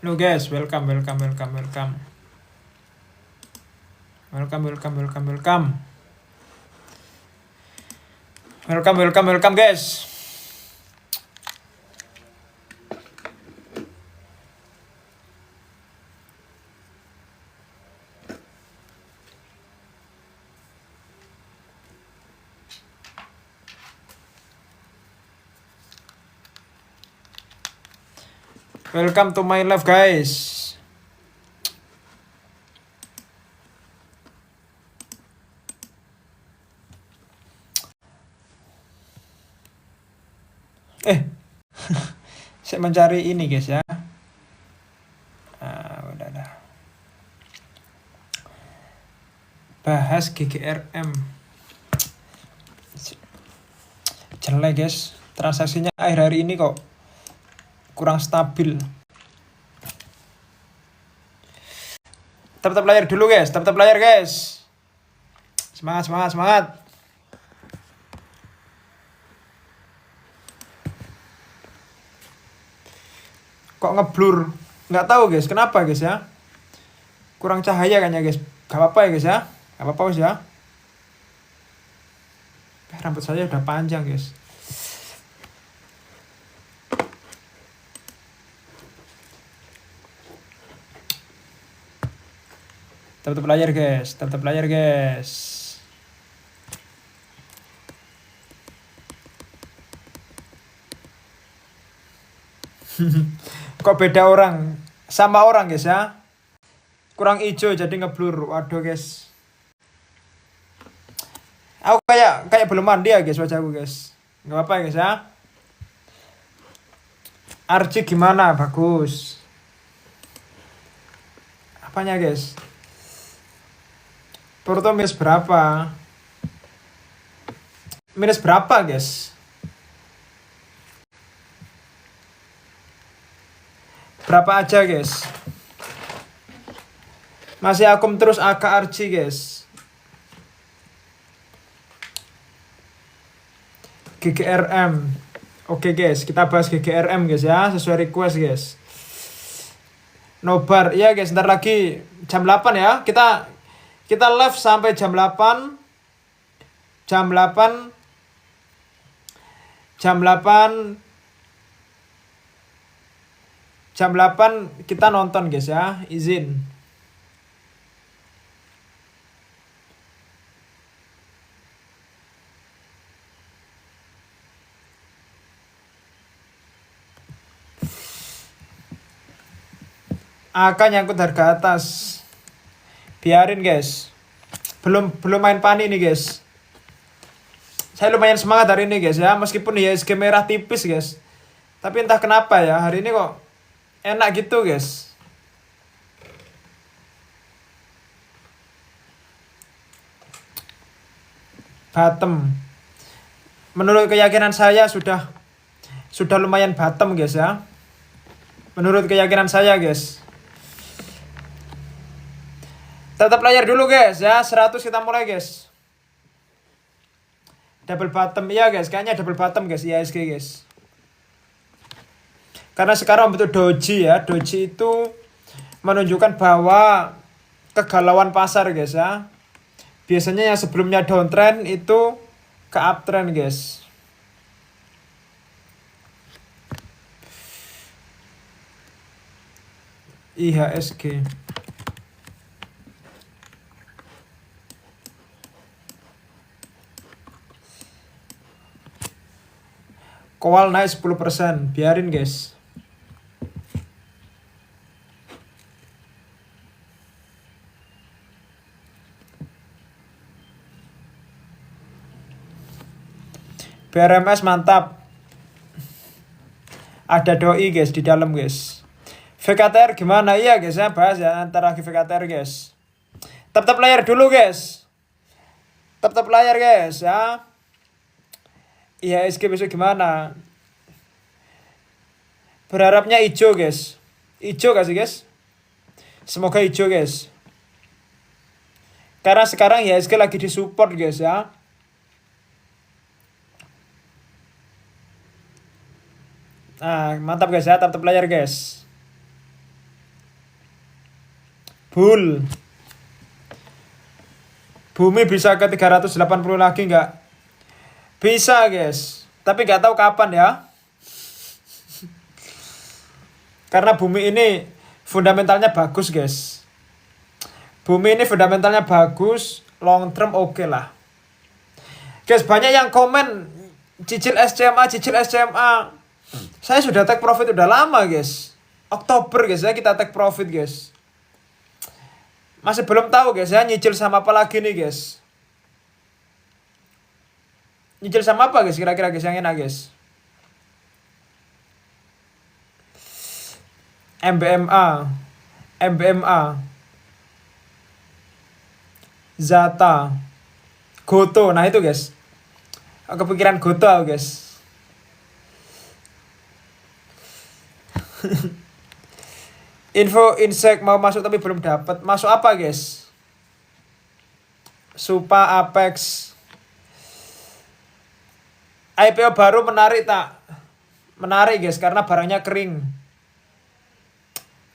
Halo guys, welcome, welcome, welcome, welcome. Welcome, welcome, welcome, welcome. Welcome, welcome, welcome guys. Welcome to my live guys. Saya mencari ini guys ya. Udah dah. Bahas GGRM. Jelek guys. Transaksinya akhir-hari ini kok kurang stabil. Tap layar dulu guys, tap layar guys. Semangat, semangat, semangat. Kok ngeblur? Nggak tahu guys, kenapa guys ya? Kurang cahaya kayaknya guys. Gak apa-apa ya guys ya. Gak apa-apa guys ya. Rambut saya udah panjang guys. Tap layar guys, tap layar guys. Kok beda orang? Sama orang guys ya. Kurang hijau jadi ngeblur. Waduh guys. Aku kayak belum mandi ya guys wajahku guys. Gak apa-apa ya guys ya. Archie gimana? Bagus. Apanya guys? Porto minus berapa? Minus berapa guys? Berapa aja guys? Masih akum terus AK Archie guys. GGRM. Oke guys, kita bahas GGRM guys ya, sesuai request guys. Nobar, iya guys, ntar lagi jam 8 ya. Kita live sampai jam 8. Jam 8 kita nonton guys ya, izin. AK nyangkut harga atas. Biarin guys. Belum main pani nih guys. Saya lumayan semangat hari ini guys ya, meskipun IHSG merah tipis guys. Tapi entah kenapa ya, hari ini kok enak gitu guys. Bottom. Menurut keyakinan saya sudah lumayan bottom guys ya. Menurut keyakinan saya guys. Tetap layar dulu guys ya, 100 kita mulai guys. Double bottom, iya guys, kayaknya double bottom guys, IHSG guys. Karena sekarang bentuk doji ya, doji itu menunjukkan bahwa kegalauan pasar guys ya. Biasanya yang sebelumnya downtrend itu ke uptrend guys. IHSG. Kowal naik 10%, biarin guys. BRMS mantap. Ada doi guys di dalam guys. VKTR gimana? Iya guys ya, bahas ya antara VKTR guys. Tap layar dulu guys. Tap layar guys ya. IHSG besok gimana? Berharapnya hijau guys. Hijau gak sih guys? Semoga hijau guys. Karena sekarang IHSG lagi disupport guys ya. Nah, mantap guys ya, tap layar guys. Bull. Bumi bisa ke 380 lagi nggak? Bisa guys, tapi nggak tahu kapan ya. Karena bumi ini fundamentalnya bagus guys. Bumi ini fundamentalnya bagus, long term oke lah. Guys, banyak yang komen cicil SCMA, cicil SCMA. Saya sudah take profit udah lama guys. Oktober guys ya kita take profit guys. Masih belum tahu guys ya nyicil sama apa lagi nih guys. Nyicil sama apa guys kira-kira guys yang enak guys. MBMA, MBMA, Zata, Goto. Nah itu guys. Aku kepikiran Goto guys. Info insek mau masuk tapi belum dapat. Masuk apa guys? Supa, Apex. IPO baru menarik tak? Menarik guys karena barangnya kering.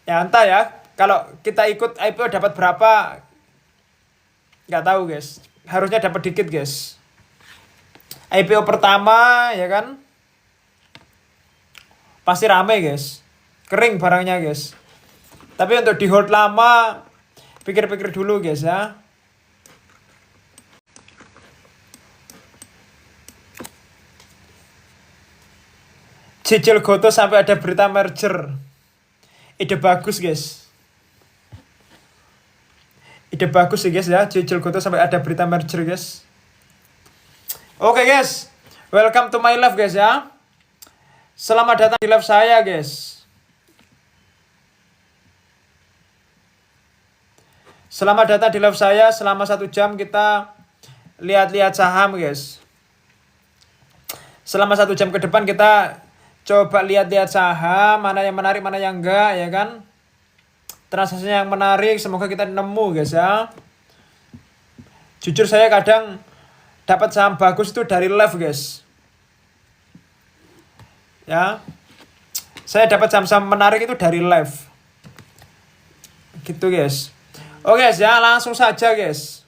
Ya entah ya, kalau kita ikut IPO dapat berapa nggak tahu guys. Harusnya dapat dikit guys. IPO pertama ya kan, pasti rame guys. Kering barangnya guys. Tapi untuk di hold lama, pikir-pikir dulu guys ya. Cicil Goto sampai ada berita merger. Ide bagus guys. Ide bagus sih guys ya. Cicil Goto sampai ada berita merger guys. Oke guys. Welcome to my live guys ya. Selamat datang di live saya guys. Selamat datang di live saya. Selama 1 jam kita lihat-lihat saham guys. Selama 1 jam ke depan kita coba lihat-lihat saham, mana yang menarik, mana yang enggak, ya kan? Transaksinya yang menarik, semoga kita nemu guys ya. Jujur saya kadang dapat saham bagus itu dari live guys. Ya. Saya dapat saham-saham menarik itu dari live. Gitu guys. Oke guys ya, langsung saja guys.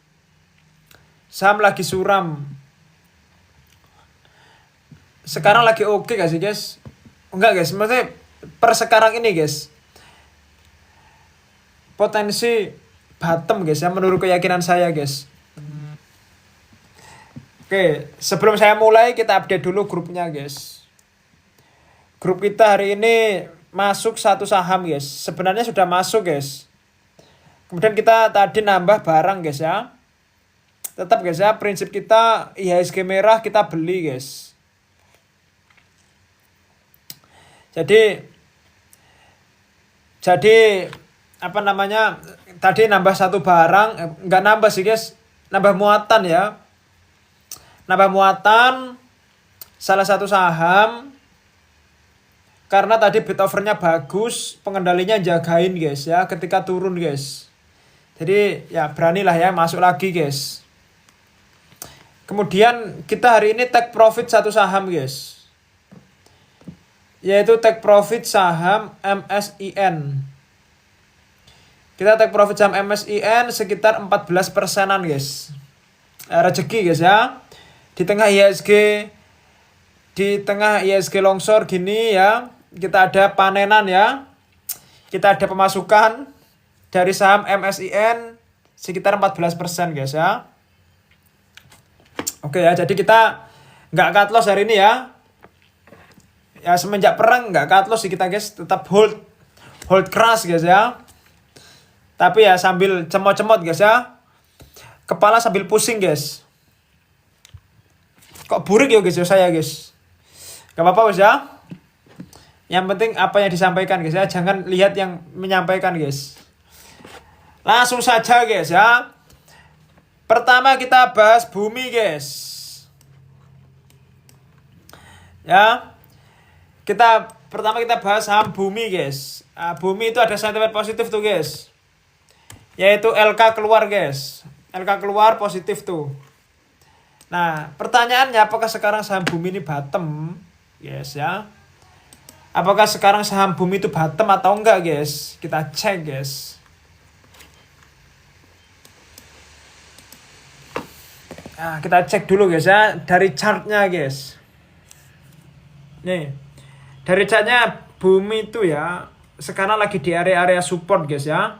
Saham lagi suram. Sekarang lagi oke gak sih guys? Enggak guys, maksudnya per sekarang ini guys, potensi bottom guys ya menurut keyakinan saya guys. Oke, sebelum saya mulai kita update dulu grupnya guys. Grup kita hari ini masuk 1 saham guys. Sebenarnya sudah masuk guys. Kemudian kita tadi nambah barang guys ya. Tetap guys ya, prinsip kita IHSG merah kita beli guys. Jadi apa namanya? Tadi nambah 1 barang, enggak nambah sih guys. Nambah muatan ya. Nambah muatan salah 1 saham. Karena tadi bid offernya bagus, pengendalinya jagain guys ya ketika turun guys. Jadi ya beranilah ya masuk lagi guys. Kemudian kita hari ini take profit 1 saham guys. Yaitu take profit saham MSIN. Kita take profit saham MSIN sekitar 14%-an guys. Rezeki guys ya. Di tengah IHSG longsor gini ya. Kita ada panenan ya. Kita ada pemasukan dari saham MSIN sekitar 14% guys ya. Oke ya, jadi kita nggak cut loss hari ini ya. Ya semenjak perang nggak cut loss sih kita guys, tetap hold keras guys ya. Tapi ya sambil cemot-cemot guys ya. Kepala sambil pusing guys. Kok burik ya guys ya saya guys. Gak apa-apa guys ya. Yang penting apa yang disampaikan guys ya. Jangan lihat yang menyampaikan guys. Langsung saja guys ya. Pertama kita bahas bumi guys. Ya. Pertama kita bahas saham bumi guys. Nah, bumi itu ada sentimen positif tuh guys. Yaitu LK keluar guys. LK keluar positif tuh. Nah, pertanyaannya apakah sekarang saham bumi ini bottom? Guys ya. Apakah sekarang saham bumi itu bottom atau enggak guys? Kita cek guys. Nah, kita cek dulu guys ya dari chartnya guys. Nih, dari chartnya bumi itu ya sekarang lagi di area-area support guys ya.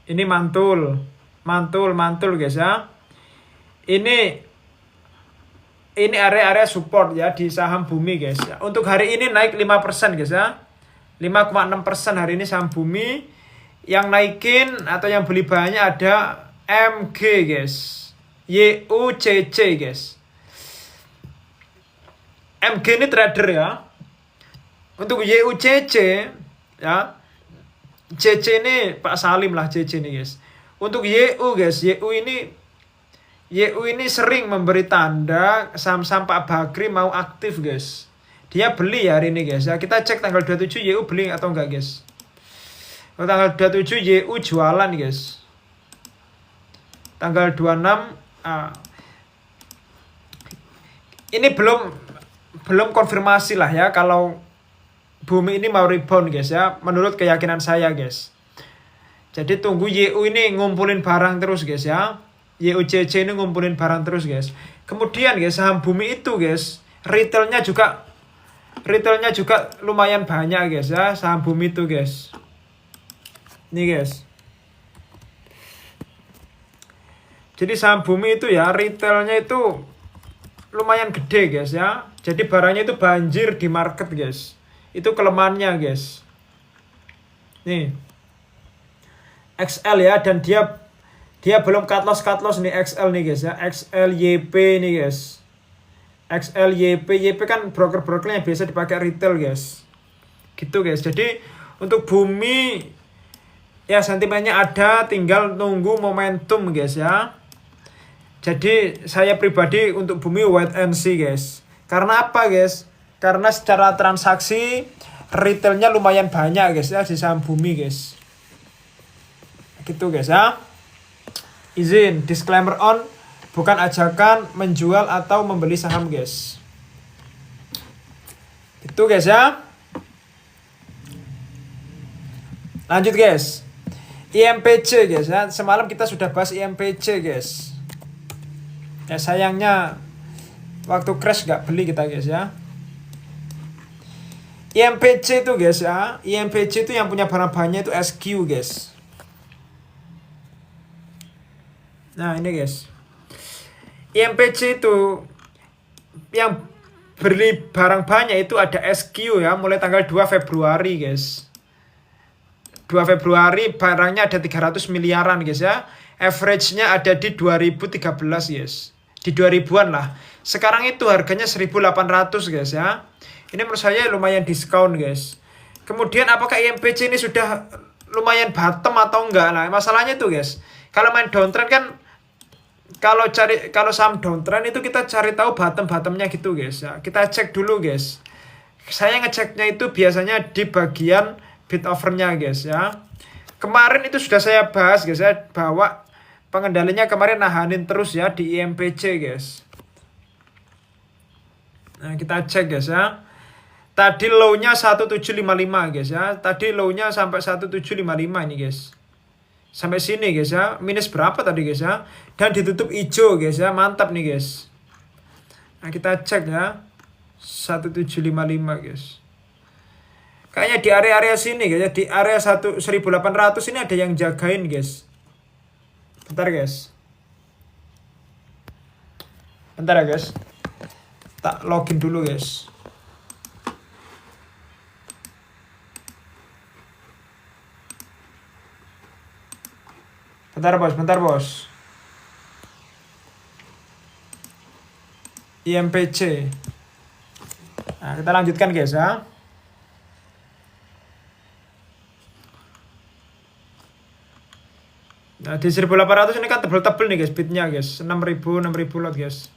Ini mantul guys ya. Ini area-area support ya di saham bumi guys ya. Untuk hari ini naik 5% guys ya. 5,6% hari ini saham bumi. Yang naikin atau yang beli banyak ada MG guys. YUCC guys. MG ini trader ya. Untuk YUCC ya. CC ini Pak Salim lah CC ini guys. Untuk YU guys, YU ini sering memberi tanda saham-saham Pak Bakri mau aktif guys. Dia beli ya hari ini guys ya. Kita cek tanggal 27 YU beli atau enggak guys. Tanggal 27 YU jualan guys. Tanggal 26 ini belum konfirmasi lah ya kalau bumi ini mau rebound guys ya. Menurut keyakinan saya guys. Jadi tunggu YU ini ngumpulin barang terus guys ya. YUCC ini ngumpulin barang terus guys. Kemudian guys saham bumi itu guys retailnya juga lumayan banyak guys ya. Saham bumi itu guys. Nih guys. Jadi saham bumi itu ya retailnya itu lumayan gede guys ya. Jadi barangnya itu banjir di market guys. Itu kelemahannya guys. Nih. XL ya dan dia belum cut loss nih XL nih guys ya. XLYP nih guys. YP kan broker-broker yang biasa dipakai retail guys. Gitu guys. Jadi untuk bumi ya sentimennya ada, tinggal nunggu momentum guys ya. Jadi saya pribadi untuk bumi wait and see guys. Karena apa guys? Karena secara transaksi retailnya lumayan banyak guys ya di saham bumi guys. Gitu guys ya. Izin disclaimer on, bukan ajakan menjual atau membeli saham guys. Gitu guys ya. Lanjut guys. IMPC guys ya. Semalam kita sudah bahas IMPC guys. Ya sayangnya waktu crash gak beli kita guys ya. IMPC itu guys ya. IMPC itu yang punya barang banyak itu SQ guys. Nah ini guys. IMPC itu yang beli barang banyak itu ada SQ ya. Mulai tanggal 2 Februari guys. 2 Februari barangnya ada 300 miliaran guys ya. Average-nya ada di 2013 guys. Di 2000-an lah. Sekarang itu harganya 1.800 guys ya. Ini menurut saya lumayan diskon guys. Kemudian apakah IMPC ini sudah lumayan bottom atau enggak? Nah masalahnya itu guys. Kalau main downtrend kan kalau saham downtrend itu kita cari tahu bottomnya gitu guys ya. Kita cek dulu guys. Saya ngeceknya itu biasanya di bagian bid offernya guys ya. Kemarin itu sudah saya bahas guys ya, bahwa pengendalinya kemarin nahanin terus ya di IMPC guys. Nah kita cek guys ya. Tadi low-nya 1755 guys ya. Tadi low-nya sampai 1755 ini guys. Sampai sini guys ya. Minus berapa tadi guys ya. Dan ditutup hijau guys ya. Mantap nih guys. Nah kita cek ya. 1755 guys. Kayaknya di area-area sini guys ya. Di area 1800 ini ada yang jagain guys. Bentar guys. Bentar ya guys. Tak login dulu guys. Bentar bos. IMPC. Nah, kita lanjutkan guys ya. Nah, di 1800 ini kan tebel-tebel nih guys bidnya guys. 6000 lot guys.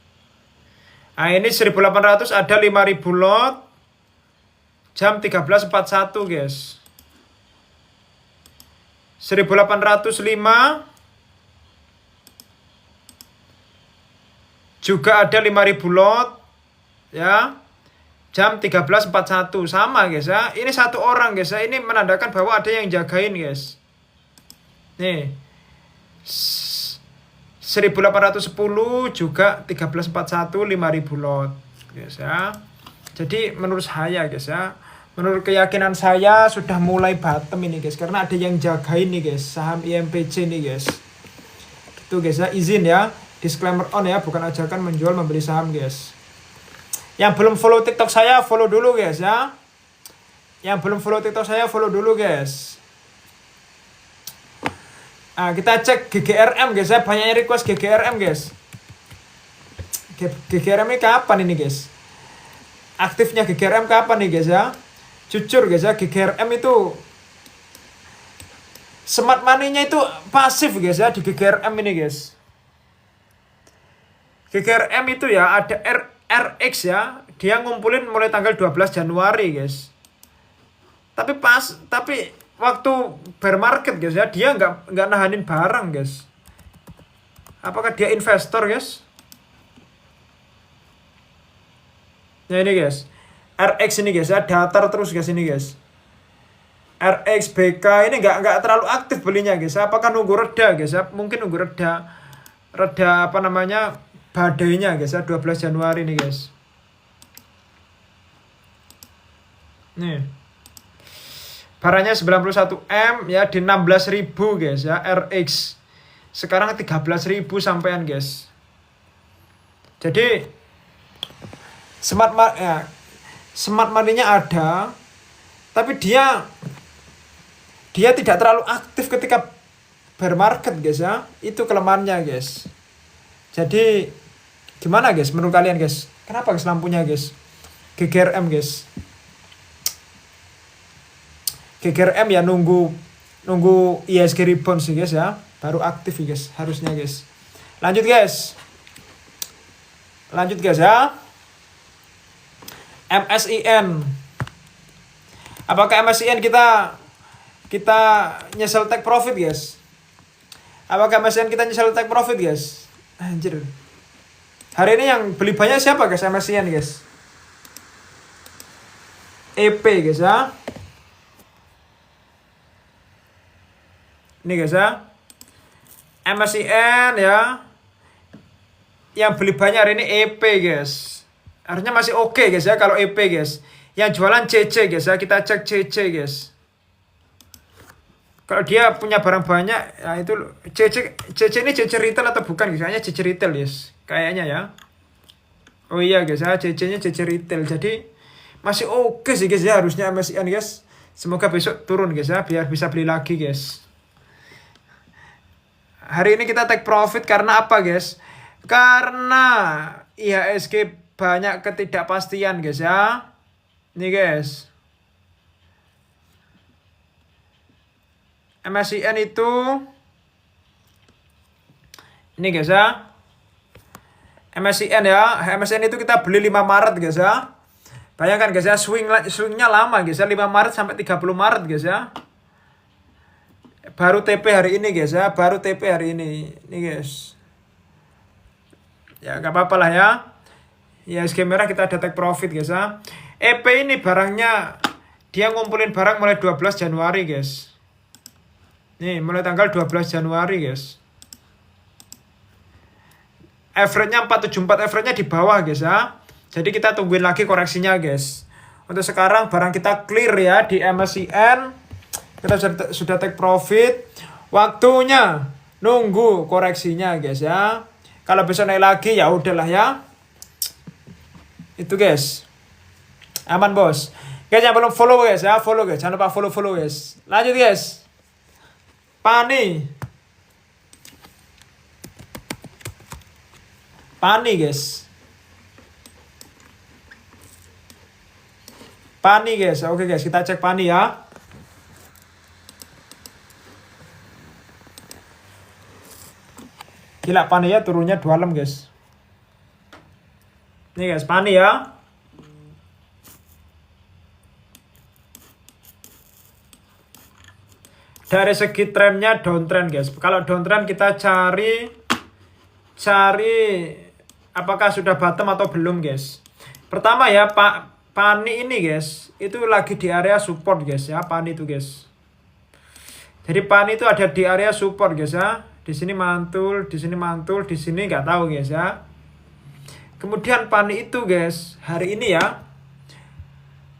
Nah, ini 1800 ada 5000 lot. Jam 13.41 guys. 1805 juga ada 5000 lot ya. Jam 13.41 sama guys ya. Ini satu orang guys ya. Ini menandakan bahwa ada yang jagain guys. Nih. 1810 juga 1341 5000 lot guys ya. Jadi menurut saya guys ya, menurut keyakinan saya sudah mulai bottom ini guys, karena ada yang jagain nih guys saham IMPC nih guys. Gitu guys ya, izin ya, disclaimer on ya, bukan ajakan menjual membeli saham guys. Yang belum follow TikTok saya follow dulu guys ya. Yang belum follow TikTok saya follow dulu guys. Nah, kita cek GGRM guys ya, banyaknya request GGRM guys. GGRM ini kapan ini guys? Aktifnya GGRM kapan nih guys ya? Jujur guys ya, GGRM itu smart money-nya itu pasif guys ya di GGRM ini guys. GGRM itu ya ada RX ya, dia ngumpulin mulai tanggal 12 Januari guys. Tapi waktu bear market guys ya, dia nggak nahanin barang guys. Apakah dia investor guys? Nah ini guys, RX ini guys ya, datar terus guys ini guys. RX BK ini nggak terlalu aktif belinya guys. Apakah nunggu reda guys ya? Mungkin nunggu reda apa namanya badainya guys ya, 12 Januari nih guys. Nih. Barangnya 91 M ya di 16.000 guys ya, RX. Sekarang 13.000 sampean guys. Jadi smart money-nya ada, tapi dia tidak terlalu aktif ketika bear market guys ya. Itu kelemahannya guys. Jadi gimana guys menurut kalian guys? Kenapa guys lampunya guys? GGRM guys. GGRM ya nunggu ISG rebound sih guys ya, baru aktif guys harusnya guys. Lanjut guys ya. MSIN. Apakah MSIN kita nyesel take profit guys? Apakah MSIN kita nyesel take profit guys? Anjir. Hari ini yang beli banyak siapa guys? MSIN guys. EP guys ya. Ini guys ya. MSIN ya. Yang beli banyak hari ini EP guys. Harusnya masih oke guys ya kalau EP guys. Yang jualan CC guys ya. Kita cek CC guys. Kalau dia punya barang banyak, ya itu CC ini CC retail atau bukan guys? Kayaknya CC retail guys. Kayaknya ya. Oh iya guys ya, CC-nya CC retail. Jadi masih oke sih guys ya harusnya MSIN guys. Semoga besok turun guys ya biar bisa beli lagi guys. Hari ini kita take profit karena apa guys? Karena IHSG banyak ketidakpastian guys ya. Nih guys. MSIN itu ini guys ya. MSIN ya. MSIN itu kita beli 5 Maret guys ya. Bayangkan guys ya, swingnya lama guys ya, 5 Maret sampai 30 Maret guys ya. Baru TP hari ini guys ya, baru TP hari ini. Nih guys. Ya gak apa-apa lah ya. Ya IHSG merah kita ada take profit guys ya. EP ini barangnya dia ngumpulin barang mulai 12 Januari guys. Nih mulai tanggal 12 Januari guys. Average-nya 474, average-nya di bawah guys ya. Jadi kita tungguin lagi koreksinya guys. Untuk sekarang barang kita clear ya di MSIN. Kita sudah take profit. Waktunya nunggu koreksinya guys ya. Kalau bisa naik lagi ya udahlah ya. Itu guys. Aman bos. Guys yang belum follow guys ya, follow guys. Jangan lupa follow guys. Lanjut guys. Pani guys. Pani guys. Oke guys, kita cek Pani ya. Gila Pani ya turunnya 26 guys. Nih guys, Pani ya. Dari segi trennya downtrend guys. Kalau downtrend kita cari apakah sudah bottom atau belum guys. Pertama ya Pani ini guys, itu lagi di area support guys ya, Pani itu guys. Jadi Pani itu ada di area support guys ya, di sini mantul, di sini mantul, di sini nggak tahu guys ya. Kemudian Pani itu guys, hari ini ya,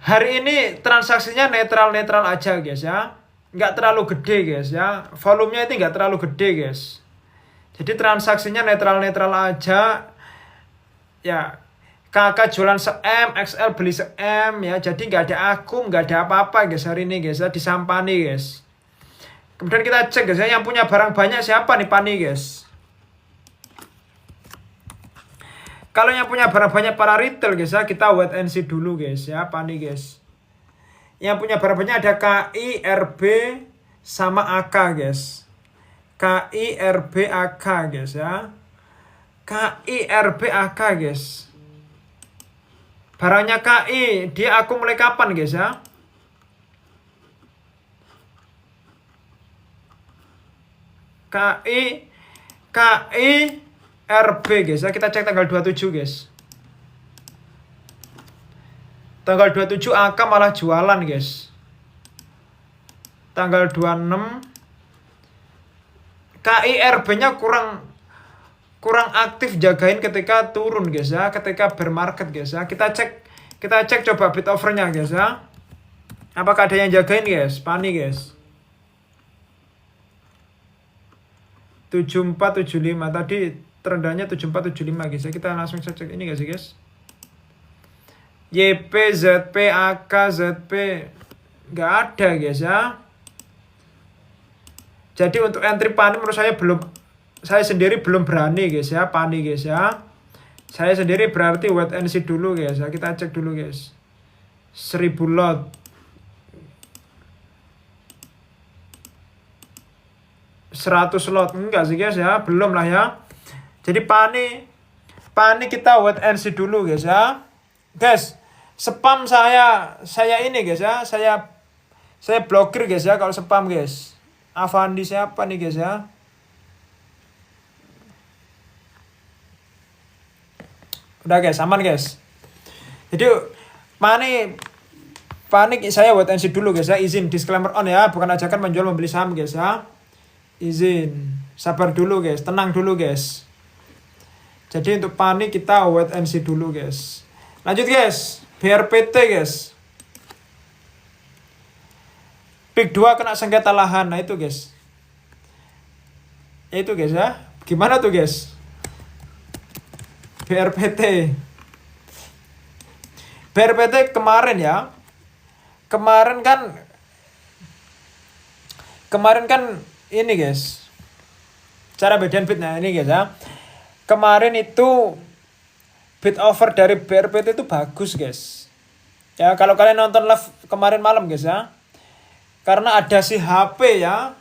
hari ini transaksinya netral-netral aja guys ya, nggak terlalu gede guys ya, volumenya itu nggak terlalu gede guys. Jadi transaksinya netral-netral aja ya. Kakak jualan se-M, XL beli se-M ya, jadi nggak ada akum, nggak ada apa-apa guys hari ini guys ya, di saham Pani guys. Kemudian kita cek guys ya, yang punya barang banyak siapa nih Pani guys. Kalau yang punya barang banyak para retail guys ya, kita wait and see dulu guys ya, Pani guys. Yang punya barang banyak ada KI, RB, sama AK guys. KI, RB, AK guys ya. KI, RB, AK guys. Barangnya KI, dia aku mulai kapan guys ya? KI, RB guys ya, kita cek tanggal 27 guys. Tanggal 27 AK malah jualan guys. Tanggal 26 KI, RB-nya kurang aktif jagain ketika turun guys ya, ketika bear market guys ya. Kita cek coba bid offernya guys ya. Apakah ada yang jagain guys? Pani guys. 7475 tadi terendahnya 7475 guys ya. Kita langsung cek ini guys guys. YP, ZP, AK, ZP nggak ada guys ya. Jadi untuk entry Pani menurut saya sendiri belum berani guys ya, Pani guys ya. Saya sendiri berarti wait and see dulu guys ya. Kita cek dulu guys. 1000 lot. 100 lot enggak sih guys ya, belum lah ya. Jadi Pani kita wait and see dulu guys ya. Guys, spam saya ini guys ya. Saya blokir guys ya kalau spam guys. Avandi siapa nih guys ya? Udah guys, aman guys. Jadi panik saya wait and see dulu guys ya. Izin disclaimer on ya, bukan ajakan menjual membeli saham guys ya. Izin, sabar dulu guys, tenang dulu guys. Jadi untuk Pani kita wait and see dulu guys. Lanjut guys, BRPT guys. Pik 2 kena sengketa lahan. Nah itu guys. Itu guys ya. Gimana tuh guys? BRPT kemarin ya. Kemarin kan ini guys. Cara bedain bidnya ini guys ya. Kemarin itu bid offer dari BRPT itu bagus guys. Ya kalau kalian nonton live kemarin malam guys ya. Karena ada si HP ya.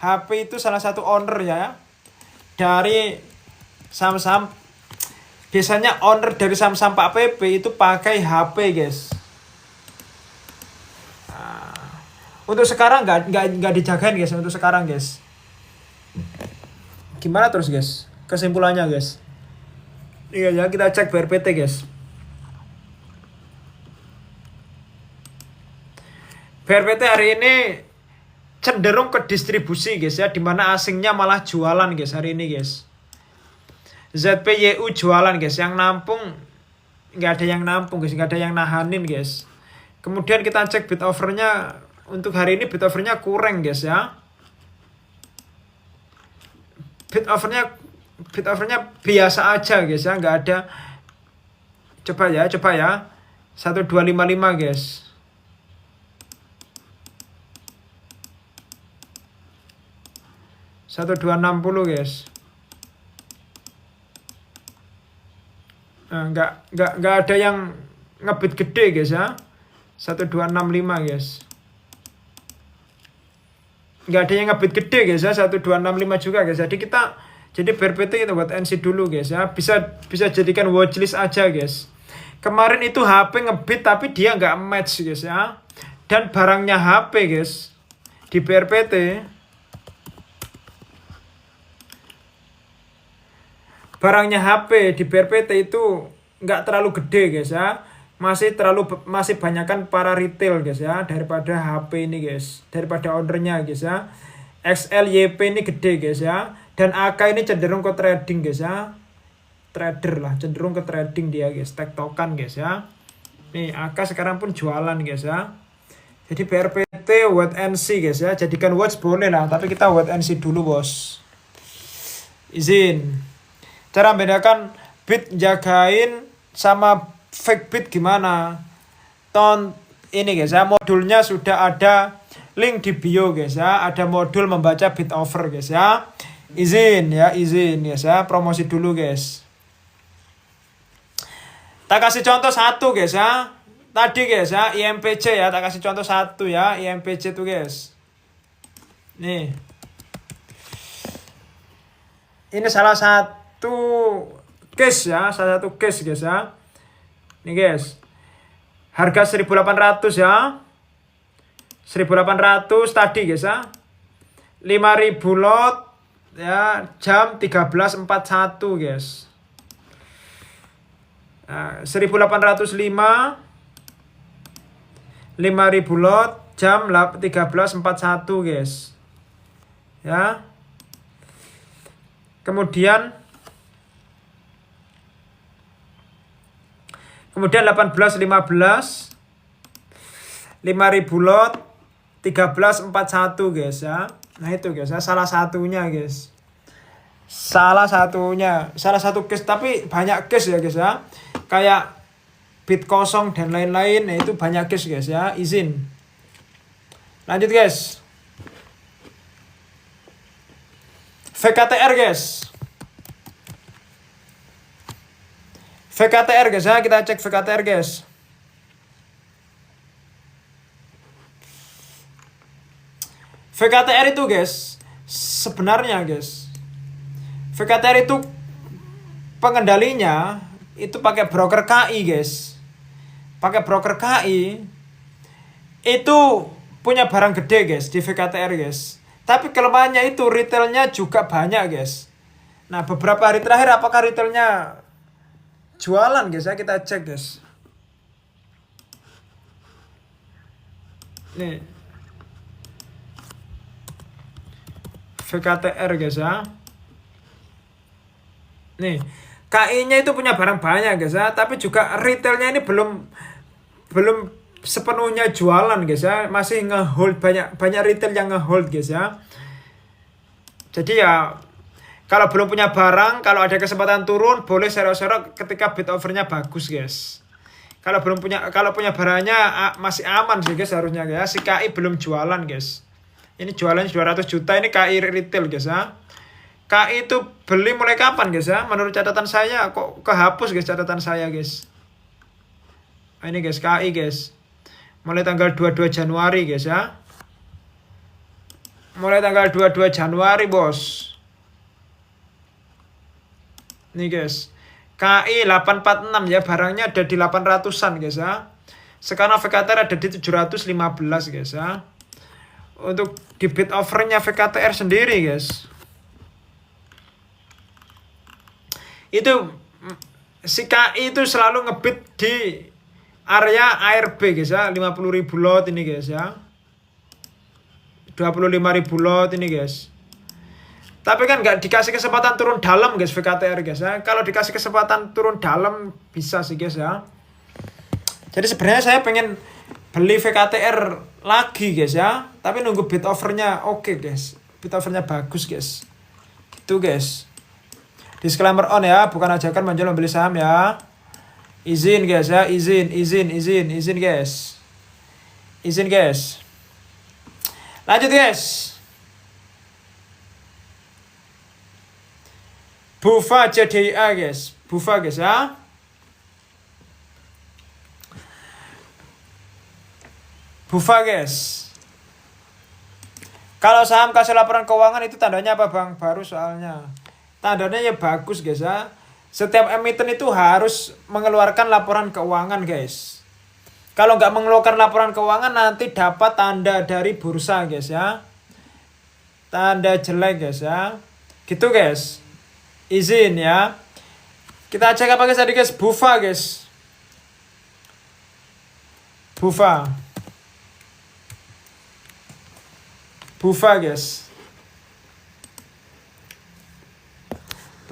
HP itu salah satu owner ya. Dari saham-saham. Biasanya owner dari saham-saham Pak PP itu pakai HP guys. Nah, untuk sekarang nggak dijagain guys. Untuk sekarang guys. Gimana terus guys? Kesimpulannya guys. Iya ya, kita cek BRPT guys. BRPT hari ini cenderung ke distribusi guys ya, dimana asingnya malah jualan guys hari ini guys. ZPYU jualan guys, yang nampung nggak ada yang nampung guys, nggak ada yang nahanin guys. Kemudian kita cek bid offernya untuk hari ini, bid offernya kurang guys ya. Bid offernya biasa aja guys ya, nggak ada. Coba ya 1255 guys. 1260 guys. Nah, nggak ada yang ngebit gede guys ya. 1265 guys. Nggak ada yang ngebit gede guys ya. 1265 juga guys. Jadi BRPT kita buat NC dulu guys ya. Bisa jadikan watchlist aja guys. Kemarin itu HP ngebit tapi dia nggak match guys ya. Dan barangnya HP guys di BRPT. Barangnya HP di BRPT itu nggak terlalu gede guys ya. Masih banyakkan para retail guys ya daripada HP ini guys. Daripada ordernya guys ya. XL YP ini gede guys ya. Dan AK ini cenderung ke trading guys ya. Trader lah, cenderung ke trading dia guys, tektokan guys ya. Nih AK sekarang pun jualan guys ya. Jadi BRPT wait and see guys ya. Jadikan watch boleh lah, tapi kita wait and see dulu bos. Izin. Cara membedakan bit jagain sama fake bit gimana? Ini guys ya, modulnya sudah ada link di bio guys ya. Ada modul membaca bit over guys ya. Izin guys ya, promosi dulu guys. Tak kasih contoh satu guys ya. Tadi guys ya, IMPC ya, tak kasih contoh satu ya, IMPC tuh guys. Nih. Ini salah satu case ya, salah satu case guys ya. Nih guys. Harga 1.800 ya. 1.800 tadi guys ya. 5.000 lot ya, jam 13.41 guys. Nah, 1.805 5.000 lot jam 13.41 guys. Ya. Kemudian 18.15 5.000 lot 13.41 guys ya. Nah itu guys ya, salah satunya guys. Salah satu case, tapi banyak case ya guys ya. Kayak bit kosong dan lain-lain, nah itu banyak case guys ya. Izin. Lanjut guys. VKTR guys. VKTR guys ya, kita cek VKTR guys. VKTR itu guys, sebenarnya guys, VKTR itu pengendalinya itu pakai broker KI guys. Pakai broker KI itu punya barang gede guys di VKTR guys. Tapi kelemahannya itu retailnya juga banyak guys. Nah beberapa hari terakhir apakah retailnya jualan guys ya, kita cek guys. Nih VKTR guys ya. Nih KI-nya itu punya barang banyak guys ya, tapi juga retailnya ini belum sepenuhnya jualan guys ya, masih ngehold, banyak retail yang ngehold guys ya. Jadi ya kalau belum punya barang, kalau ada kesempatan turun boleh serok-serok ketika bid overnya bagus guys. Kalau punya barangnya masih aman sih guys harusnya guys. Si KI belum jualan guys. Ini jualannya 200 juta, ini KI retail guys ya. KI itu beli mulai kapan guys ya? Menurut catatan saya kok kehapus guys catatan saya guys. Nah, ini guys KI guys. Mulai tanggal 22 Januari guys ya. Mulai tanggal 22 Januari bos. Nih guys. KI 846 ya, barangnya ada di 800-an guys ya. Sekarang VKTR ada di 715 guys ya. Untuk di bid overnya VKTR sendiri guys, itu si KI itu selalu ngebid di area ARB guys ya. 50.000 lot ini guys ya. 25.000 lot ini guys. Tapi kan nggak dikasih kesempatan turun dalam guys VKTR guys ya. Kalau dikasih kesempatan turun dalam bisa sih guys ya. Jadi sebenarnya saya pengen beli VKTR lagi guys ya, tapi nunggu bid overnya oke guys, bid overnya bagus guys, gitu guys. Disclaimer on ya, bukan ajakan menjual membeli saham ya. Izin guys ya, izin guys, izin guys. Lanjut guys. Bufa CDIA guys, Bufa guys ya. Bufa guys. Kalau saham kasih laporan keuangan itu tandanya apa bang? Baru soalnya. Tandanya ya bagus guys ya. Setiap emiten itu harus mengeluarkan laporan keuangan guys. Kalau nggak mengeluarkan laporan keuangan nanti dapat tanda dari bursa guys ya. Tanda jelek guys ya. Gitu guys. Izin ya. Kita cek apa guys tadi guys? Bufa guys. Bufa guys.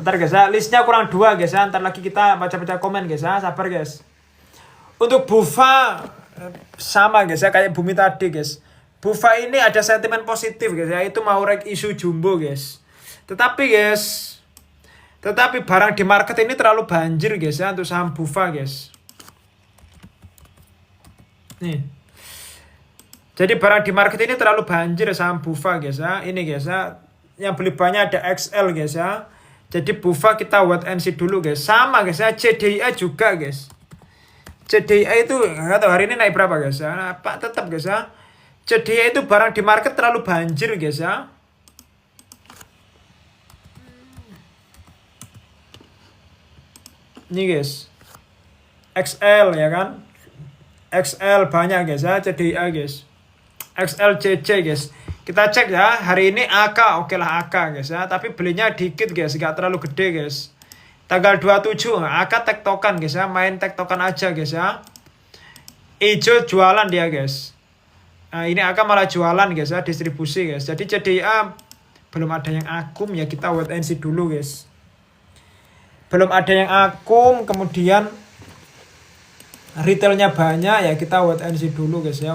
Ntar guys ya, listnya kurang 2 guys ya. Ntar lagi kita baca-baca komen guys ya. Sabar guys. Untuk Bufa sama guys ya, kayak Bumi tadi guys. Bufa ini ada sentimen positif guys ya. Itu mau rek isu jumbo guys. Tetapi barang di market ini terlalu banjir guys ya untuk saham Bufa guys. Nih. Jadi barang di market ini terlalu banjir saham Bufa guys ya. Ini guys ya. Yang beli banyak ada XL guys ya. Jadi Bufa kita wait and see dulu guys. Sama guys ya, CDIA juga guys. CDIA itu nggak tahu hari ini naik berapa guys ya. Nah, Pak tetap guys ya. CDIA itu barang di market terlalu banjir guys ya. Ini guys. XL ya kan. XL banyak guys ya, CDIA guys. XLCC guys. Kita cek ya, hari ini AK, oke lah AK guys ya, tapi belinya dikit guys, gak terlalu gede guys. Tanggal 27, AK tektokan guys ya, main tektokan aja guys ya. Ijo jualan dia guys. Nah ini AK malah jualan guys ya, distribusi guys. Jadi CDIA belum ada yang akum ya, kita wait and see dulu guys. Belum ada yang akum, kemudian retailnya banyak ya, kita wait and see dulu guys ya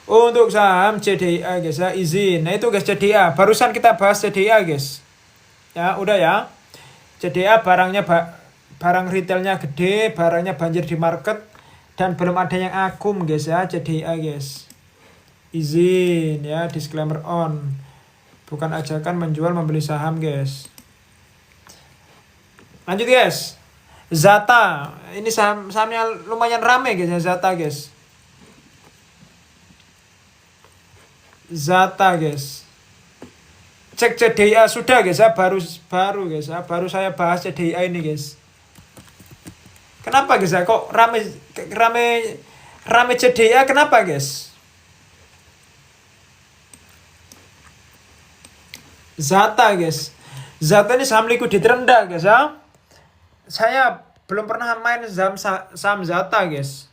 untuk saham CDIA guys ya, izin. Nah itu guys CDIA, barusan kita bahas CDIA guys. Ya udah ya. CDIA barang retailnya gede, barangnya banjir di market dan belum ada yang akum guys ya, CDIA guys. Izin ya, disclaimer on. Bukan ajakan menjual membeli saham guys. Lanjut guys. Zata, ini sahamnya lumayan rame guys ya, Zata guys. Zata guys. Cek CDIA sudah guys ya, baru guys ya, baru saya bahas CDIA ini guys. Kenapa guys ya, kok rame CDIA, kenapa guys? Zata guys. Zata ini saham likuidity rendah guys ya. Saya belum pernah main saham Zata guys.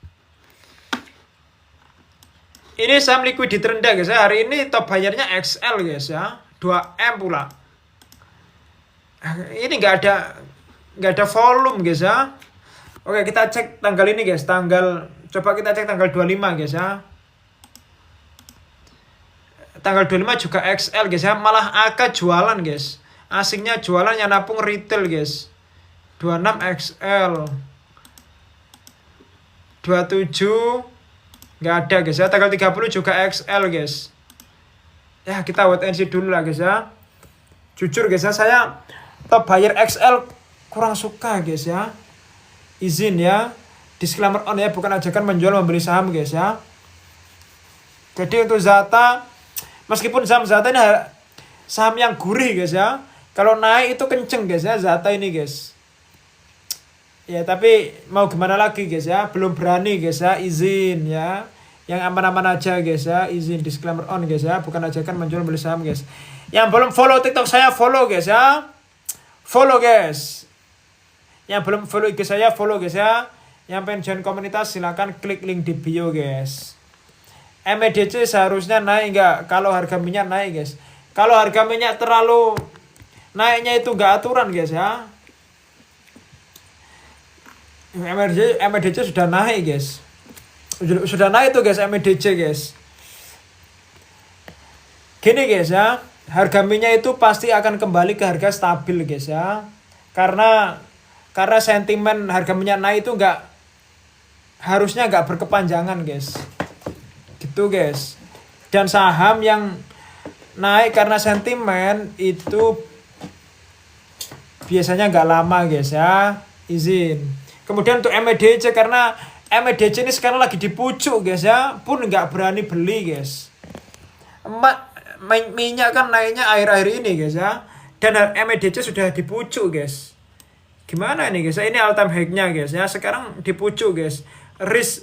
Ini saham likuidity rendah guys ya. Hari ini top bayarnya XL guys ya. 2M pula. Ini nggak ada volume guys ya. Oke, kita cek tanggal ini guys. Coba kita cek tanggal 25 guys ya. Tanggal 25 juga XL guys ya. Malah AK jualan guys. Asingnya jualan, yang napung retail guys. 26 XL. 27 nggak ada guys ya. Tanggal 30 juga XL guys. Ya kita wait and see dulu lah guys ya. Jujur guys ya, saya top buyer XL kurang suka guys ya. Izin ya, disclaimer on ya, bukan ajakan menjual membeli saham guys ya. Jadi untuk Zata, meskipun saham Zata ini saham yang gurih guys ya, kalau naik itu kenceng guys ya Zata ini guys. Ya tapi mau gimana lagi guys ya, belum berani guys ya, izin ya. Yang aman-aman aja guys ya, izin, disclaimer on guys ya, bukan ajakan menjual beli saham guys. Yang belum follow TikTok saya, follow guys ya. Follow guys. Yang belum follow IG saya, follow guys ya. Yang pengen join komunitas silahkan klik link di bio guys. MEDC seharusnya naik enggak kalau harga minyak naik guys. Kalau harga minyak terlalu naiknya itu enggak aturan guys ya. MEDC sudah naik guys. Sudah naik tuh guys MEDC guys. Gini guys ya, harga minyak itu pasti akan kembali ke harga stabil guys ya. Karena sentimen harga minyak naik itu harusnya nggak berkepanjangan guys. Gitu guys. Dan saham yang naik karena sentimen itu biasanya nggak lama guys ya. Izin. Kemudian untuk MEDC, karena MEDC ini sekarang lagi di pucuk guys ya, pun nggak berani beli guys. Minyak kan naiknya akhir-akhir ini guys ya, dan MEDC sudah di pucuk guys. Gimana ini guys? Ini all time high-nya guys ya, sekarang di pucuk guys.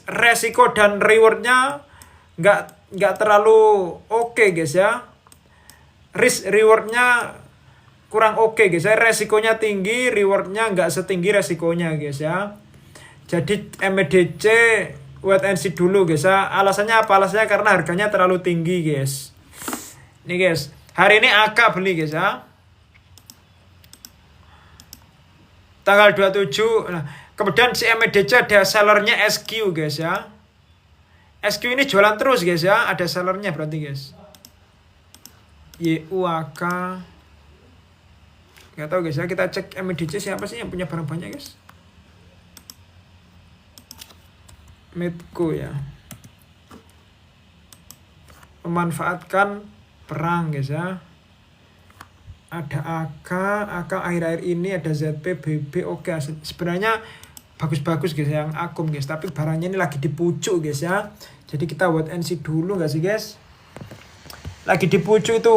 Resiko dan rewardnya nggak terlalu oke guys ya. Risk rewardnya kurang oke guys ya. Resikonya tinggi, rewardnya nggak setinggi resikonya guys ya. Jadi MEDC wait and see dulu guys ya. Alasannya apa? Alasannya karena harganya terlalu tinggi guys. Nih guys, hari ini AK beli guys ya. tanggal 27. Nah, kemudian si MEDC ada sellernya SQ guys ya. SQ ini jualan terus guys ya, ada sellernya berarti guys. YUAK. Gak tahu guys ya, kita cek MEDC siapa sih yang punya barang banyak guys. Medco ya. Memanfaatkan perang guys ya. Ada AK akhir-akhir ini ada ZP, BB, oke. Sebenarnya bagus-bagus guys yang akum guys, tapi barangnya ini lagi di pucuk guys ya. Jadi kita wait and see dulu gak sih guys. Lagi di pucuk itu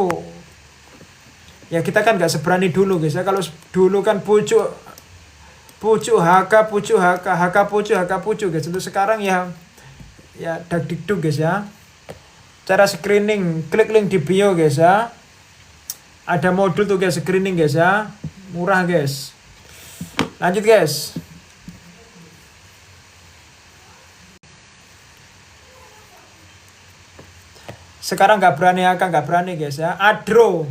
ya kita kan gak seberani dulu guys ya. Kalau dulu kan pucuk HK pucuk guys. Untuk sekarang ya dagdikduk guys ya. Cara screening, klik link di bio guys ya. Ada modul tuh guys, screening guys ya. Murah guys. Lanjut guys. Sekarang nggak berani guys ya. Adro.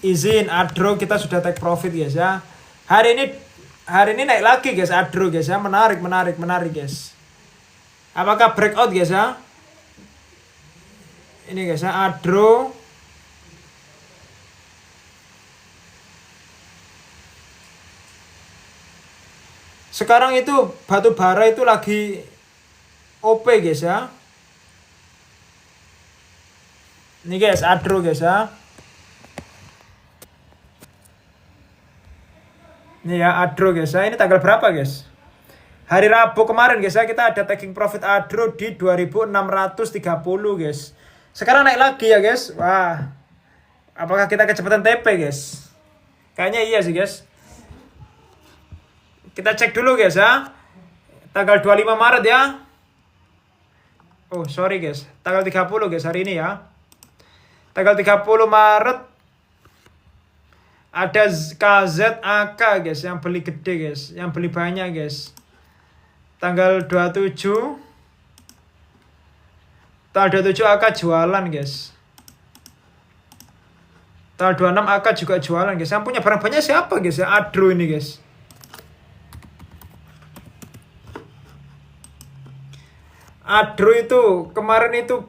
Izin Adro kita sudah take profit guys ya. Hari ini naik lagi guys Adro guys ya. Menarik guys. Apakah breakout guys ya? Ini guys ya Adro. Sekarang itu batu bara itu lagi OP guys ya. Ini guys, Adro guys ya. Ini ya Adro guys ya. Ini tanggal berapa guys? Hari Rabu kemarin guys ya, kita ada taking profit Adro di 2630 guys. Sekarang naik lagi ya guys. Wah. Apakah kita kecepatan TP guys? Kayaknya iya sih guys. Kita cek dulu guys ya. Tanggal 25 Maret ya. Oh sorry guys. Tanggal 30 guys hari ini ya. Tanggal 30 Maret. Ada KZAK guys. Yang beli gede guys. Yang beli banyak guys. Tanggal 27. Tanggal 27 AK jualan guys. Tanggal 26 AK juga jualan guys. Yang punya barang banyak siapa guys ya? Adro ini guys. Adro itu kemarin itu,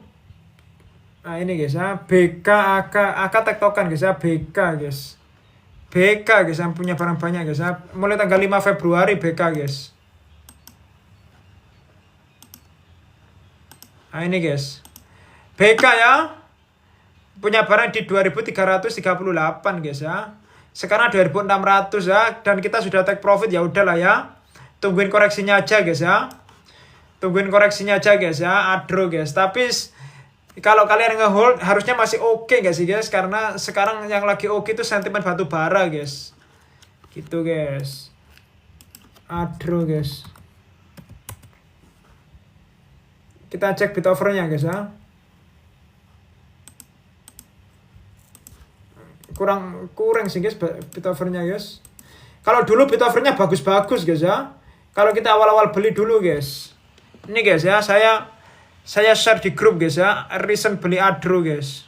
nah ini guys ya, BK AK tektokan guys ya, BK guys yang punya barang banyak guys ya, mulai tanggal 5 Februari BK guys. Nah ini guys, BK ya, punya barang di 2338 guys ya, sekarang 2600 ya, dan kita sudah take profit ya udahlah ya, tungguin koreksinya aja guys ya. Tungguin koreksinya aja guys ya, Adro guys. Tapi kalau kalian nge-hold harusnya masih oke guys sih guys. Karena sekarang yang lagi oke itu sentimen batu bara guys. Gitu guys. Adro guys. Kita cek bid offernya guys ya. Kurang sih guys bid offernya guys. Kalau dulu bid offernya bagus-bagus guys ya. Kalau kita awal-awal beli dulu guys. Ini guys ya, saya share di grup guys ya, recent beli Adro guys.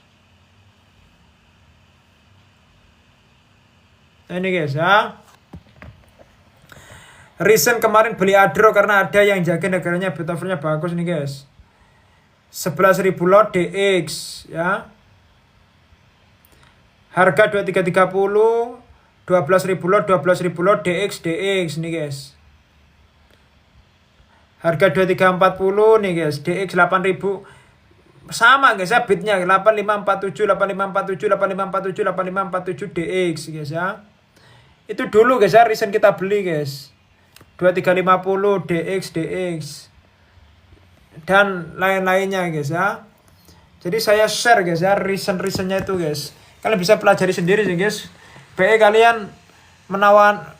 Nah, ini guys ya. Recent kemarin beli Adro karena ada yang jaga negaranya bid offernya bagus nih guys. 11.000 lot DX ya. Harga 2330, 12.000 lot DX nih guys. Harga 2340 nih guys, DX 8000. Sama guys ya bidnya 8547 DX guys ya. Itu dulu guys ya recent kita beli guys. 2350 DX dan lain-lainnya guys ya. Jadi saya share guys ya recentnya itu guys. Kalian bisa pelajari sendiri sih guys. BE kalian menawan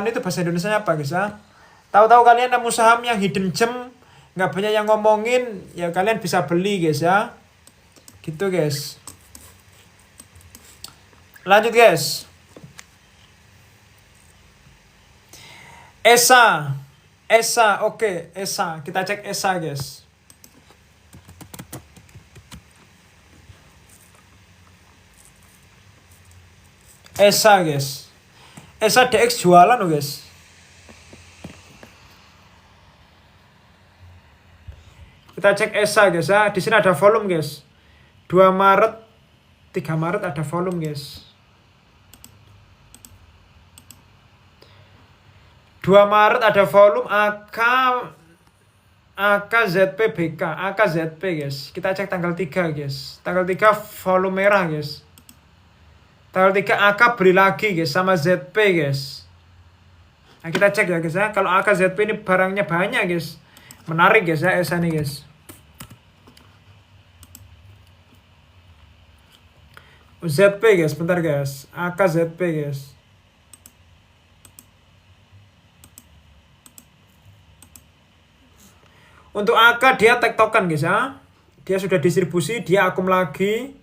itu bahasa Indonesia apa guys ya? Tahu-tahu kalian nemu saham yang hidden gem, nggak banyak yang ngomongin, ya kalian bisa beli guys ya. Gitu guys. Lanjut guys. ESA, oke, ESA. Kita cek ESA guys. ESA guys. ESA DX jualan loh guys. Kita cek ESA guys ya. Di sini ada volume guys. 2 Maret, 3 Maret ada volume guys. 2 Maret ada volume AKZP AKZP guys. Kita cek tanggal 3 guys. Tanggal 3 volume merah guys. Tanggal 3 AK beli lagi guys sama ZP guys. Nah, kita cek ya guys ya. Kalau AKZP ini barangnya banyak guys. Menarik guys ya ESA nih guys. ZP guys, bentar guys. AKZP guys. Untuk AK dia tektokan guys ya. Dia sudah distribusi, dia akum lagi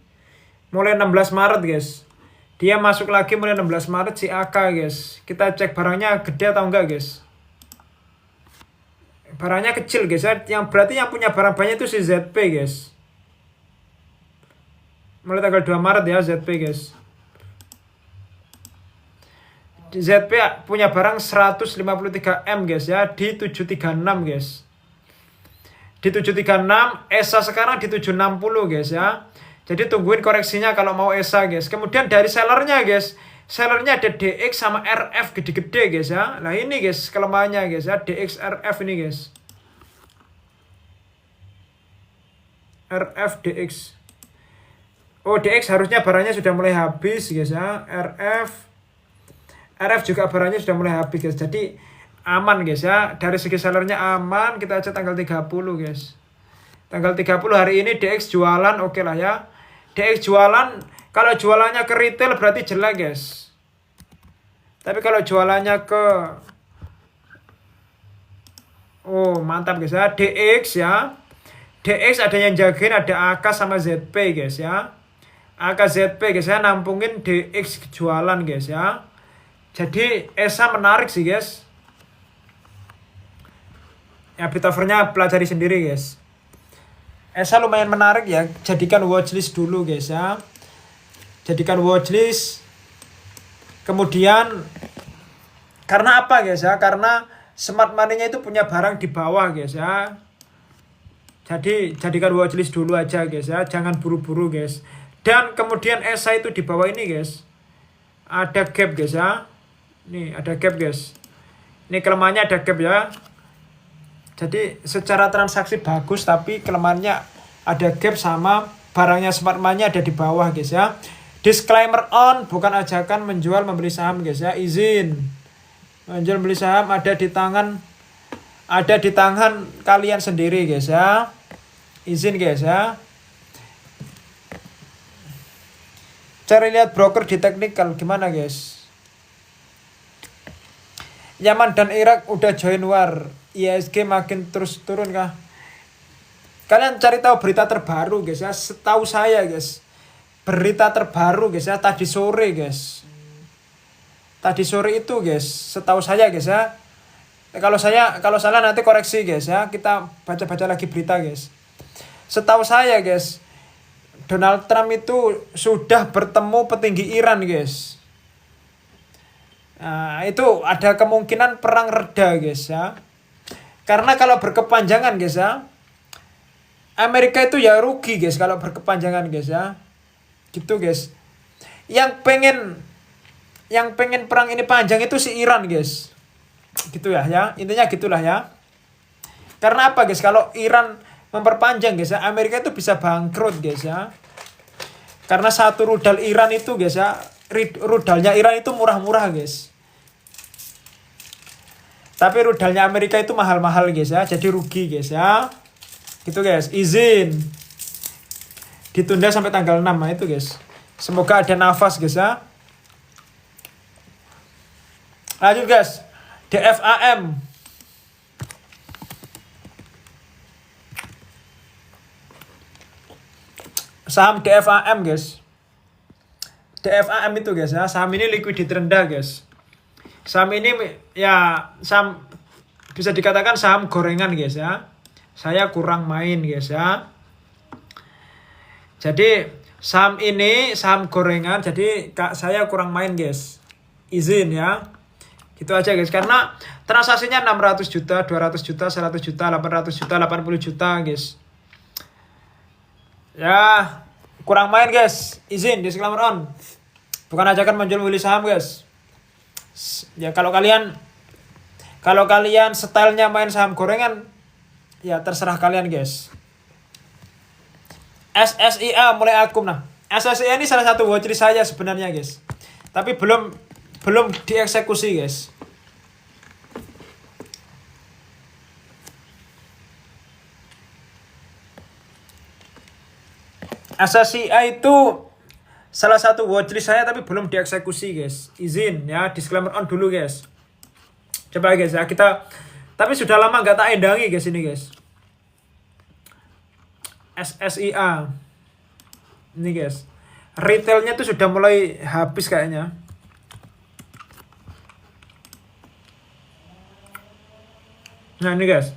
mulai 16 Maret guys. Dia masuk lagi mulai 16 Maret si AK guys. Kita cek barangnya gede atau enggak guys. Barangnya kecil guys ya. Yang berarti yang punya barang banyak itu si ZP guys. Mulai tanggal 2 Maret ya ZP guys. ZP punya barang 153M guys ya di 736 guys. Di 736, ESA sekarang di 760 guys ya. Jadi tungguin koreksinya kalau mau ESA guys. Kemudian dari sellernya guys. Sellernya ada DX sama RF gede-gede guys ya. Nah ini guys kelemahannya guys ya. DX RF ini guys. RF DX. Oh DX harusnya barangnya sudah mulai habis guys ya. RF juga barangnya sudah mulai habis guys. Jadi aman guys ya. Dari segi sellernya aman. Kita aja tanggal 30 guys. Tanggal 30 hari ini DX jualan oke lah ya. DX jualan. Kalau jualannya ke retail berarti jelek guys. Tapi kalau jualannya ke oh mantap guys ya. DX ya. DX ada yang jagain, ada AK sama ZP guys ya. AK ZP guys ya, nampungin DX jualan guys ya. Jadi ESA menarik sih guys. Ya bitovernya pelajari sendiri guys. ESA lumayan menarik ya. Jadikan watchlist dulu guys ya. Jadikan watchlist. Kemudian karena apa guys ya? Karena smart money-nya itu punya barang di bawah guys ya. Jadi jadikan watchlist dulu aja guys ya. Jangan buru-buru guys. Dan kemudian ESA itu di bawah ini guys. Ada gap guys ya. Nih ada gap guys. Ini kelemahannya ada gap ya. Jadi secara transaksi bagus tapi kelemahannya ada gap sama barangnya smart money ada di bawah guys ya. Disclaimer on, bukan ajakan menjual membeli saham guys ya. Izin. Menjual beli saham ada di tangan kalian sendiri guys ya. Izin guys ya. Cari lihat broker di teknikal gimana guys. Yaman dan Irak udah join war. ISG makin terus turun kah? Kalian cari tahu berita terbaru guys ya. Setahu saya guys. Berita terbaru guys ya tadi sore guys. Tadi sore itu guys, setahu saya guys ya. Kalau salah nanti koreksi guys ya. Kita baca-baca lagi berita guys. Setahu saya guys, Donald Trump itu sudah bertemu petinggi Iran guys. Nah, itu ada kemungkinan perang reda guys ya. Karena kalau berkepanjangan guys ya, Amerika itu ya rugi guys kalau berkepanjangan guys ya. Gitu guys. Yang pengen perang ini panjang itu si Iran guys. Gitu ya. Intinya gitulah ya. Karena apa guys? Kalau Iran memperpanjang guys ya, Amerika itu bisa bangkrut guys ya. Karena satu rudal Iran itu guys ya, rudalnya Iran itu murah-murah guys. Tapi rudalnya Amerika itu mahal-mahal guys ya, jadi rugi guys ya. Gitu guys, izin. Ditunda sampai tanggal 6 itu guys. Semoga ada nafas guys ya. Lanjut guys. DFAM. Saham DFAM guys. DFAM itu guys ya, saham ini liquidity rendah guys. Saham ini ya saham bisa dikatakan saham gorengan guys ya. Saya kurang main guys ya. Jadi saham ini saham gorengan, jadi saya kurang main guys. izin ya. Gitu aja guys, karena transaksinya 600 juta, 200 juta, 100 juta, 800 juta, 80 juta guys. Ya, kurang main guys. Izin, disclaimer on. Bukan ajakan menjual beli saham guys. Ya kalau kalian stylenya main saham gorengan, ya terserah kalian guys. SSIA mulai akum nah. SSIA ini salah satu watchlist saya sebenarnya guys. Tapi belum dieksekusi guys. SSIA itu salah satu watchlist saya tapi belum dieksekusi guys. Izin ya, disclaimer on dulu guys. Coba guys ya, kita tapi sudah lama nggak tak endangi guys ini guys. SSIA ini guys, retailnya tuh sudah mulai habis kayaknya. Nah ini guys,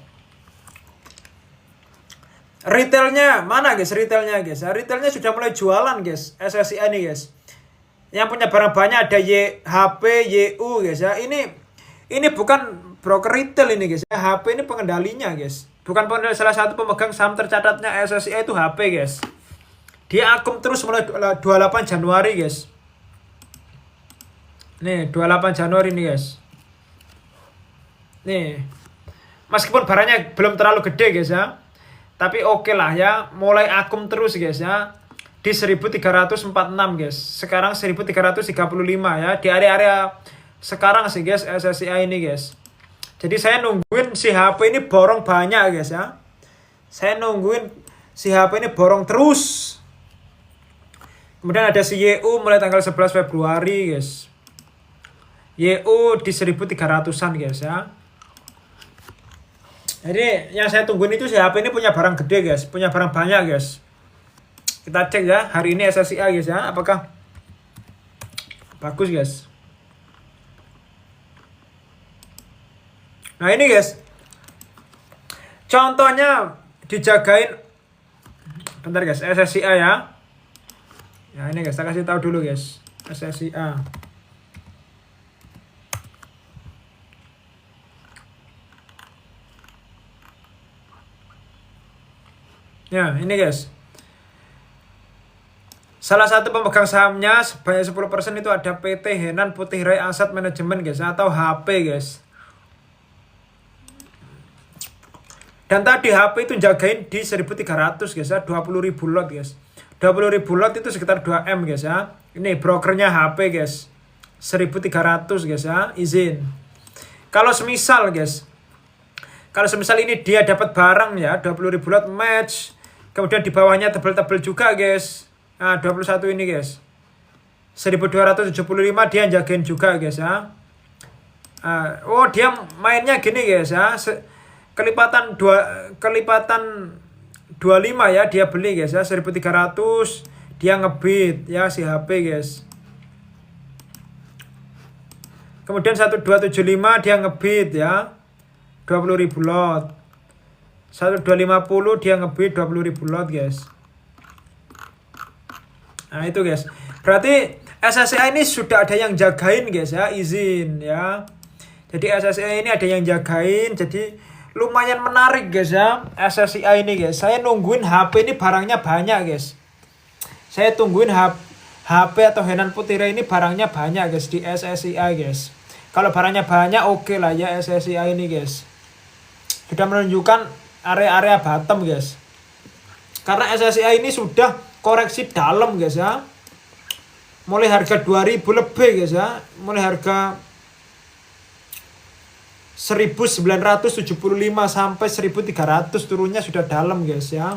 retailnya mana guys? Retailnya guys, retailnya sudah mulai jualan guys. SSIA ini guys, yang punya barang banyak ada HP, YU guys ya. Ini bukan broker retail ini guys. HP ini pengendalinya guys. Bukan pengendali, salah satu pemegang saham tercatatnya SSIA itu HP guys. Dia akum terus mulai 28 Januari guys. Nih 28 Januari nih guys. Nih, meskipun barangnya belum terlalu gede guys ya, tapi oke lah ya, mulai akum terus guys ya. Di 1346 guys. Sekarang 1335 ya. Di area-area sekarang sih guys SSIA ini guys. Jadi saya nungguin si HP ini borong banyak guys ya. Saya nungguin si HP ini borong terus. Kemudian ada si YU mulai tanggal 11 Februari guys. YU di 1300-an guys ya. Jadi yang saya tungguin itu si HP ini punya barang gede guys, punya barang banyak guys. Kita cek ya hari ini SSIA guys ya, apakah bagus guys. Nah ini guys, contohnya dijagain, bentar guys, SSIA ya. Ya ini guys, saya kasih tahu dulu guys, SSIA. Ya ini guys, salah satu pemegang sahamnya sebanyak 10% itu ada PT Henan Putih Rai Asset Management guys, atau HP guys. Dan tadi HP itu jagain di 1300 guys ya, 20.000 lot guys. 20.000 lot itu sekitar 2M guys ya. Ini brokernya HP guys. 1300 guys ya, izin. Kalau semisal guys, ini dia dapat barang ya, 20.000 lot match. Kemudian di bawahnya tebel-tebel juga guys. Nah, 21 ini guys. 1275 dia jagain juga guys ya. Oh, dia mainnya gini guys ya. Kelipatan 25 ya dia beli guys ya, 1300 dia ngebit ya si HP guys. Kemudian 1275 dia ngebit ya 20.000 lot. 1250 dia ngebit 20.000 lot guys. Nah itu guys, berarti SSIA ini sudah ada yang jagain guys ya, izin ya. Jadi SSIA ini ada yang jagain, jadi lumayan menarik guys ya SSIA ini guys. Saya nungguin HP ini barangnya banyak guys. Saya tungguin HP atau Henan Putih Rai ini barangnya banyak guys di SSIA guys. Kalau barangnya banyak oke lah ya SSIA ini guys. Sudah menunjukkan area-area bottom guys. Karena SSIA ini sudah koreksi dalam guys ya. Mulai harga 2000 lebih guys ya. Mulai harga 1975 sampai 1300 turunnya sudah dalam guys ya.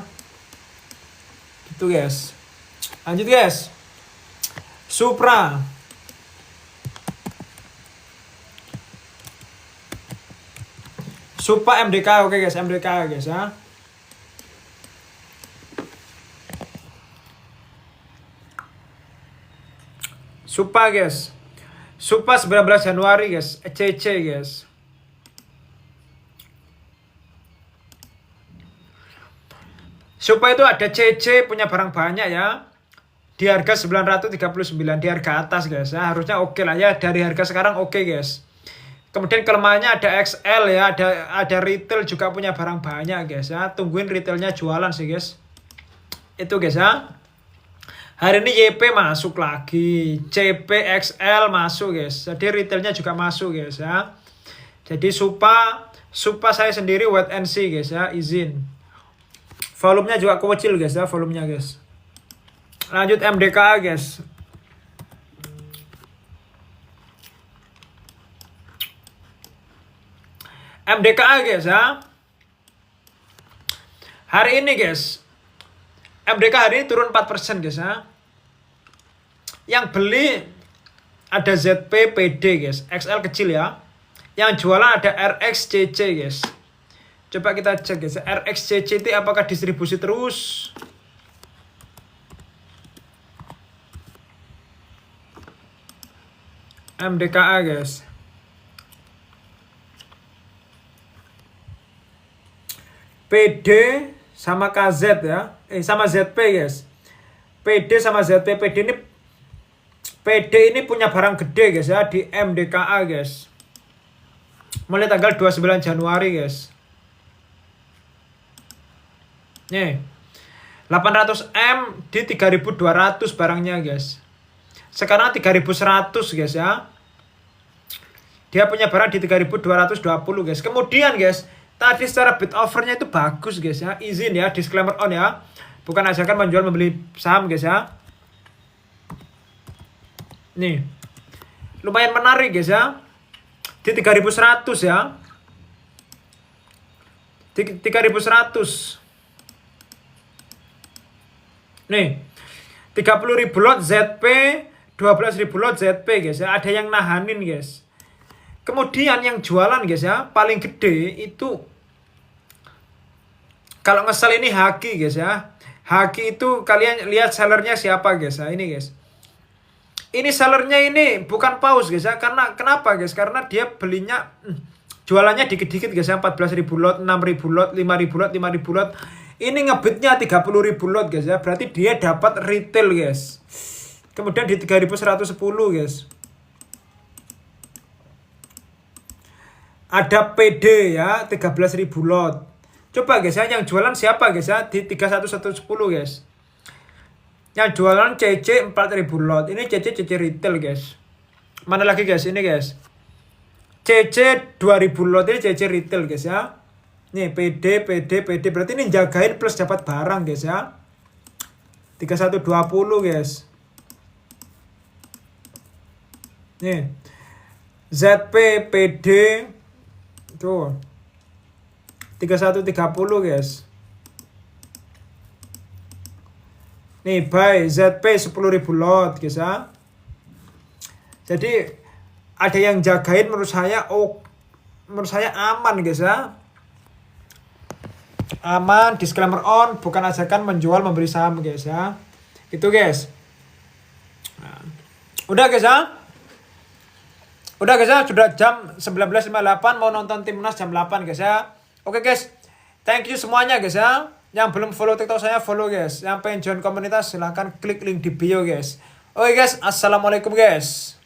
Gitu guys. Lanjut guys. Supra. Supa MDK oke guys, MDK guys ya. Supa guys. Supa 19 Januari guys, ECC guys. Supa itu ada CC punya barang banyak ya. di harga 939, di harga atas guys ya. Harusnya oke lah ya, dari harga sekarang oke guys. Kemudian kelemahannya ada XL ya, ada retail juga punya barang banyak guys ya. Tungguin retailnya jualan sih guys. Itu guys ya. Hari ini YP masuk lagi, CP XL masuk guys. Jadi retailnya juga masuk guys ya. Jadi Supa saya sendiri wait and see guys ya, izin. Volumenya juga kecil guys ya, volumenya guys. Lanjut MDKA guys. MDKA guys ya. Hari ini guys, MDKA hari ini turun 4% guys ya. Yang beli ada ZP PD guys, XL kecil ya. Yang jualan ada RXCC guys. Coba kita cek guys, RXCC itu apakah distribusi terus? MDKA guys. PD sama KZ ya. Sama ZP guys. PD sama ZP. PD ini punya barang gede guys ya di MDKA guys. Mulai tanggal 29 Januari guys. Nih. 800M di 3.200 barangnya guys. Sekarang 3.100 guys ya. Dia punya barang di 3.220 guys. Kemudian guys, tadi secara bid offernya itu bagus guys ya. Izin ya, disclaimer on ya. Bukan ajakan menjual membeli saham guys ya. Nih. Lumayan menarik guys ya. Di 3.100 ya. 3.100. Nih. 30.000 lot ZP, 12.000 lot ZP guys ya. Ada yang nahanin guys. Kemudian yang jualan guys ya, paling gede itu kalau ngesel ini Haki guys ya. Haki itu kalian lihat sellernya siapa guys ya, ini guys. Ini sellernya ini bukan paus guys ya. Karena kenapa guys? Karena dia belinya jualannya dikit-dikit guys ya. 14.000 lot, 6.000 lot, 5.000 lot, 5.000 lot. Ini ngebitnya 30.000 lot guys ya. Berarti dia dapat retail guys. Kemudian di 3.110 guys. Ada PD ya, 13.000 lot. Coba guys ya, yang jualan siapa guys ya? Di 3.110 guys. Yang jualan CC 4.000 lot. Ini CC retail guys. Mana lagi guys? Ini guys. CC 2.000 lot. Ini CC retail guys ya. Nih PD. Berarti ini jagain plus dapat barang guys ya. 3.120 guys. Nih. ZP, PD. Tuh. 3.130 guys. Nih buy ZP 10.000 lot guys ya. Jadi ada yang jagain menurut saya aman guys ya. Aman, disclaimer on, bukan ajakan menjual membeli saham guys ya. Itu guys. Nah. Udah guys ya. Sudah jam 19.58, mau nonton Timnas jam 8 guys ya. Oke guys, thank you semuanya guys ya. Yang belum follow TikTok saya follow guys. Yang pengen join komunitas silahkan klik link di bio guys. Oke guys, assalamualaikum guys.